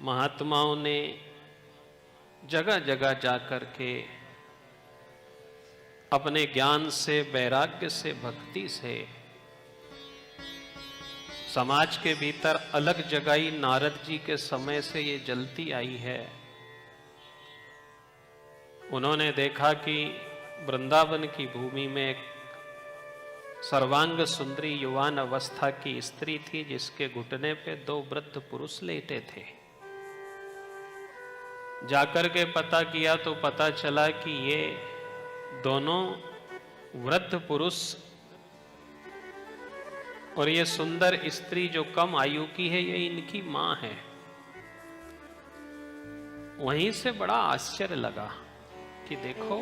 महात्माओं ने जगह जगह जाकर के अपने ज्ञान से, वैराग्य से, भक्ति से समाज के भीतर अलग जगाई नारद जी के समय से ये जलती आई है। उन्होंने देखा कि वृंदावन की भूमि में एक सर्वांग सुंदरी युवान अवस्था की स्त्री थी, जिसके घुटने पे 2 वृद्ध पुरुष लेटे थे। जाकर के पता किया तो पता चला कि ये दोनों वृद्ध पुरुष और ये सुंदर स्त्री जो कम आयु की है, ये इनकी मां है। वहीं से बड़ा आश्चर्य लगा कि देखो,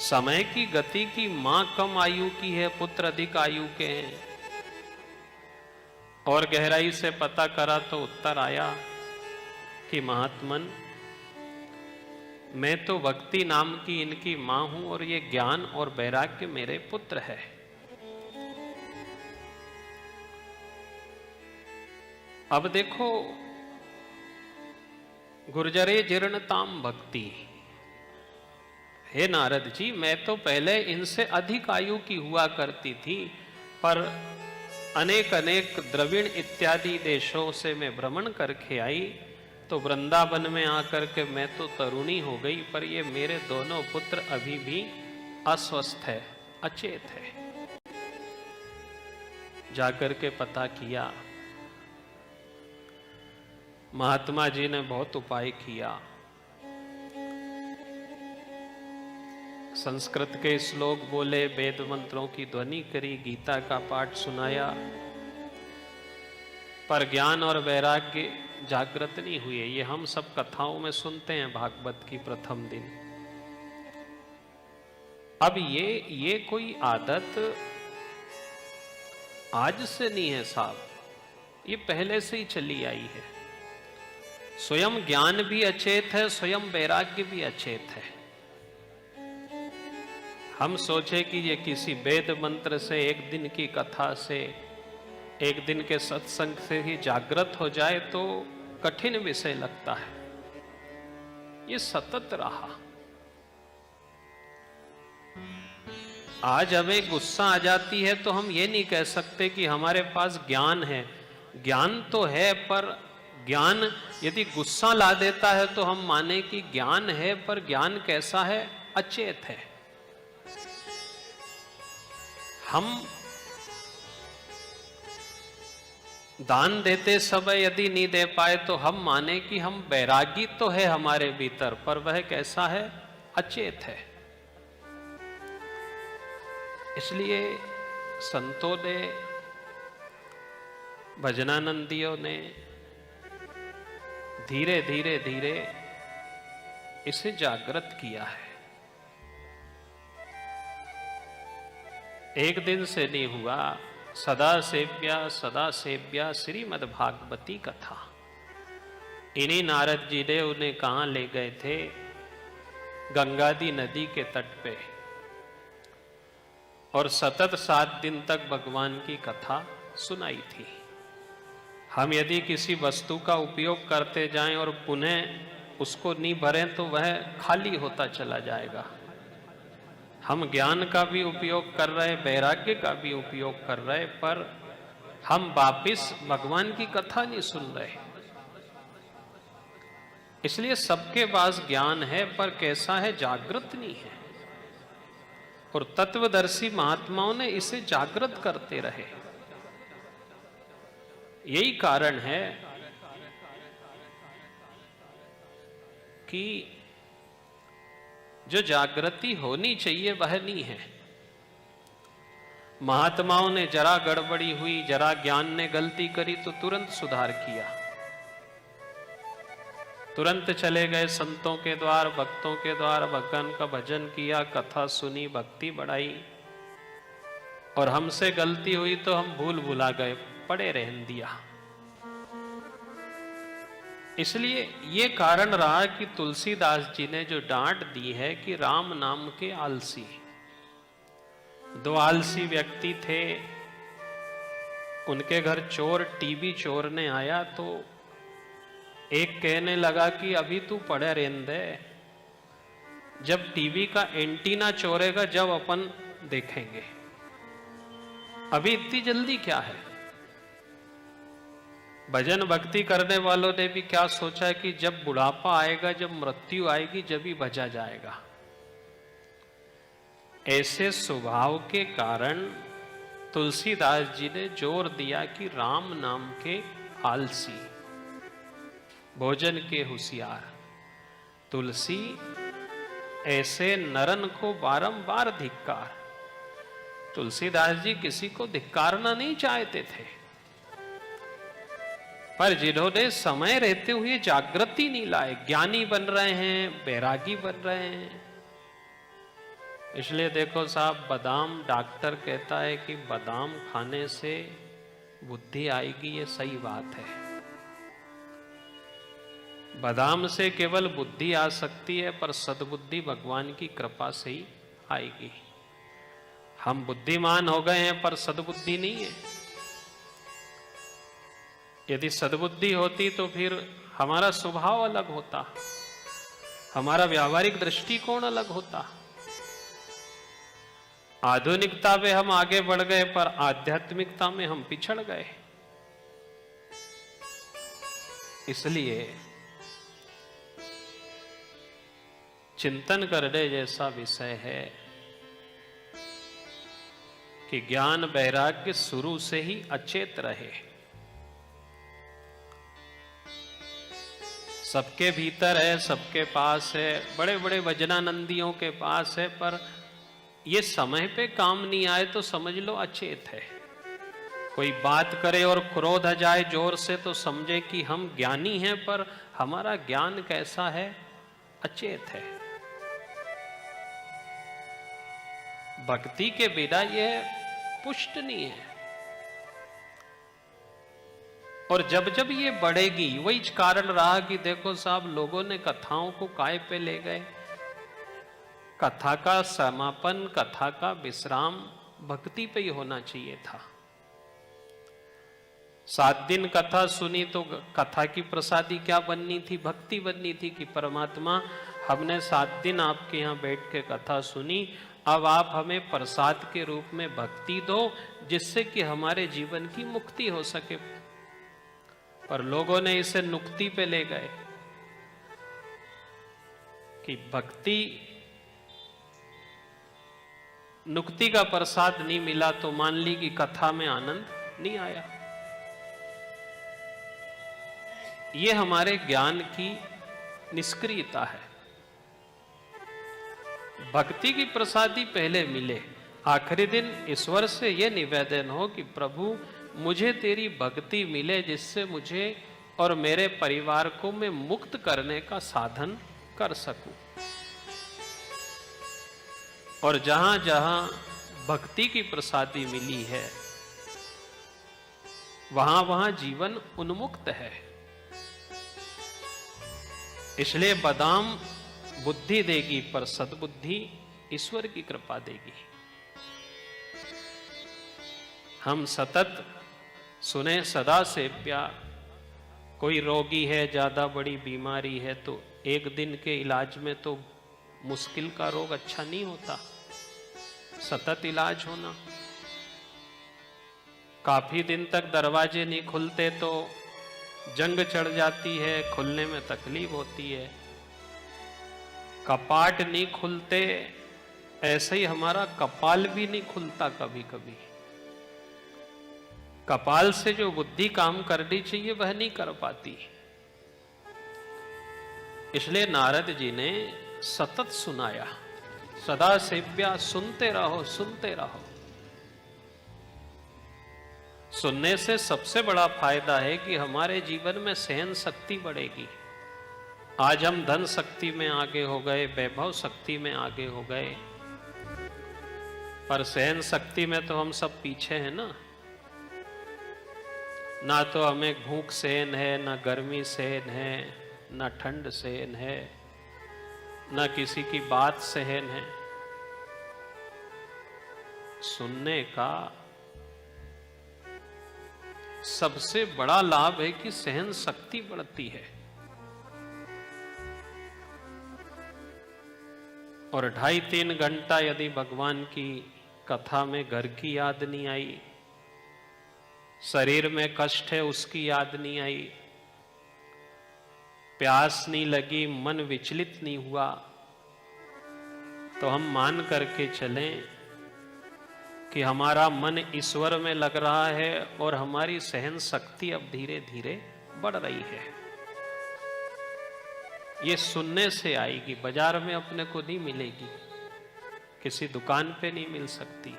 समय की गति की मां कम आयु की है, पुत्र अधिक आयु के हैं। और गहराई से पता करा तो उत्तर आया कि महात्मन, मैं तो भक्ति नाम की इनकी मां हूं और ये ज्ञान और वैराग्य मेरे पुत्र है। अब देखो, गुर्जरे जीर्णताम भक्ति। हे नारद जी, मैं तो पहले इनसे अधिक आयु की हुआ करती थी, पर अनेक अनेक द्रविड़ इत्यादि देशों से मैं भ्रमण करके आई, तो वृंदावन में आकर के मैं तो तरुणी हो गई, पर ये मेरे दोनों पुत्र अभी भी अस्वस्थ है, अचेत है। जाकर के पता किया, महात्मा जी ने बहुत उपाय किया। संस्कृत के श्लोक बोले, वेद मंत्रों की ध्वनि करी, गीता का पाठ सुनाया, पर ज्ञान और वैराग्य जागृत नहीं हुए। ये हम सब कथाओं में सुनते हैं भागवत की प्रथम दिन। अब ये कोई आदत आज से नहीं है साहब, ये पहले से ही चली आई है। स्वयं ज्ञान भी अचेत है, स्वयं वैराग्य भी अचेत है। हम सोचे कि ये किसी वेद मंत्र से, एक दिन की कथा से, एक दिन के सत्संग से ही जागृत हो जाए तो कठिन विषय लगता है। ये सतत रहा। आज हमें गुस्सा आ जाती है तो हम ये नहीं कह सकते कि हमारे पास ज्ञान है। ज्ञान तो है, पर ज्ञान यदि गुस्सा ला देता है तो हम माने कि ज्ञान है, पर ज्ञान कैसा है? अचेत है। हम दान देते समय यदि नहीं दे पाए तो हम माने कि हम वैरागी तो है हमारे भीतर, पर वह कैसा है? अचेत है। इसलिए संतों ने, भजनानंदियों ने धीरे धीरे धीरे इसे जागृत किया है। एक दिन से नहीं हुआ। सदा सेव्या श्रीमद् भागवती कथा। इन्हीं नारद जी ने उन्हें कहां ले गए थे? गंगादी नदी के तट पे, और सतत 7 दिन तक भगवान की कथा सुनाई थी। हम यदि किसी वस्तु का उपयोग करते जाएं और पुनः उसको नहीं भरें तो वह खाली होता चला जाएगा। हम ज्ञान का भी उपयोग कर रहे, वैराग्य का भी उपयोग कर रहे, पर हम वापिस भगवान की कथा नहीं सुन रहे। इसलिए सबके पास ज्ञान है, पर कैसा है? जागृत नहीं है। और तत्वदर्शी महात्माओं ने इसे जागृत करते रहे। यही कारण है कि जो जागृति होनी चाहिए वह नहीं है। महात्माओं ने जरा गड़बड़ी हुई, जरा ज्ञान ने गलती करी तो तुरंत सुधार किया, तुरंत चले गए संतों के द्वार, भक्तों के द्वार, भगवान का भजन किया, कथा सुनी, भक्ति बढ़ाई। और हमसे गलती हुई तो हम भूल भुला गए, पड़े रहन दिया। इसलिए ये कारण रहा कि तुलसीदास जी ने जो डांट दी है कि राम नाम के आलसी। 2 आलसी व्यक्ति थे, उनके घर चोर टीबी चोरने आया तो एक कहने लगा कि अभी तू पढ़े रहने दे, जब टीवी का एंटीना चोरेगा जब अपन देखेंगे, अभी इतनी जल्दी क्या है। भजन भक्ति करने वालों ने भी क्या सोचा कि जब बुढ़ापा आएगा, जब मृत्यु आएगी, जब ही भजा जाएगा। ऐसे स्वभाव के कारण तुलसीदास जी ने जोर दिया कि राम नाम के आलसी, भोजन के होशियार, तुलसी ऐसे नरन को बारंबार धिक्कार। तुलसीदास जी किसी को धिक्कारना नहीं चाहते थे, पर जिन्होंने समय रहते हुए जागृति नहीं लाए, ज्ञानी बन रहे हैं, बैरागी बन रहे हैं। इसलिए देखो साहब, बादाम, डॉक्टर कहता है कि बादाम खाने से बुद्धि आएगी, ये सही बात है। बादाम से केवल बुद्धि आ सकती है, पर सद्बुद्धि भगवान की कृपा से ही आएगी। हम बुद्धिमान हो गए हैं पर सद्बुद्धि नहीं है। यदि सद्बुद्धि होती तो फिर हमारा स्वभाव अलग होता, हमारा व्यावहारिक दृष्टिकोण अलग होता। आधुनिकता में हम आगे बढ़ गए पर आध्यात्मिकता में हम पिछड़ गए। इसलिए चिंतन करने जैसा विषय है कि ज्ञान वैराग्य शुरू से ही अचेत रहे। सबके भीतर है, सबके पास है, बड़े बड़े वजनानंदियों के पास है, पर ये समय पे काम नहीं आए तो समझ लो अचेत है। कोई बात करे और क्रोध आ जाए जोर से तो समझे कि हम ज्ञानी हैं, पर हमारा ज्ञान कैसा है, अचेत है। भक्ति के बिना यह पुष्ट नहीं है। और जब जब ये बढ़ेगी, वही कारण रहा कि देखो साहब, लोगों ने कथाओं को काय पे ले गए। कथा का समापन, कथा का विश्राम भक्ति पे ही होना चाहिए था। 7 दिन कथा सुनी तो कथा की प्रसादी क्या बननी थी, भक्ति बननी थी कि परमात्मा हमने 7 दिन आपके यहाँ बैठ के कथा सुनी, अब आप हमें प्रसाद के रूप में भक्ति दो, जिससे कि हमारे जीवन की मुक्ति हो सके। पर लोगों ने इसे नुक्ति पे ले गए कि भक्ति, नुक्ति का प्रसाद नहीं मिला तो मान ली कि कथा में आनंद नहीं आया। ये हमारे ज्ञान की निष्क्रियता है। भक्ति की प्रसादी पहले मिले, आखिरी दिन ईश्वर से यह निवेदन हो कि प्रभु मुझे तेरी भक्ति मिले, जिससे मुझे और मेरे परिवार को मैं मुक्त करने का साधन कर सकूं। और जहां जहां भक्ति की प्रसादी मिली है, वहां वहां जीवन उन्मुक्त है। इसलिए बादाम बुद्धि देगी, पर सद्बुद्धि ईश्वर की कृपा देगी। हम सतत सुने सदा सेव्या। कोई रोगी है, ज्यादा बड़ी बीमारी है, तो एक दिन के इलाज में तो मुश्किल का रोग अच्छा नहीं होता, सतत इलाज होना। काफी दिन तक दरवाजे नहीं खुलते तो जंग चढ़ जाती है, खुलने में तकलीफ होती है। कपाट नहीं खुलते, ऐसे ही हमारा कपाल भी नहीं खुलता कभी कभी। कपाल से जो बुद्धि काम करनी चाहिए वह नहीं कर पाती। इसलिए नारद जी ने सतत सुनाया, सदा सेव्या, सुनते रहो सुनते रहो। सुनने से सबसे बड़ा फायदा है कि हमारे जीवन में सहन शक्ति बढ़ेगी। आज हम धन शक्ति में आगे हो गए, वैभव शक्ति में आगे हो गए, पर सहन शक्ति में तो हम सब पीछे हैं ना तो हमें भूख सहन है, ना गर्मी सहन है, ना ठंड सहन है, ना किसी की बात सहन है। सुनने का सबसे बड़ा लाभ है कि सहन शक्ति बढ़ती है। और 2.5-3 घंटा यदि भगवान की कथा में घर की याद नहीं आई, शरीर में कष्ट है उसकी याद नहीं आई, प्यास नहीं लगी, मन विचलित नहीं हुआ, तो हम मान करके चलें कि हमारा मन ईश्वर में लग रहा है और हमारी सहन शक्ति अब धीरे धीरे बढ़ रही है। ये सुनने से आएगी, बाजार में अपने को नहीं मिलेगी, किसी दुकान पे नहीं मिल सकती।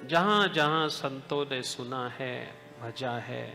जहां जहां संतों ने सुना है, भजा है,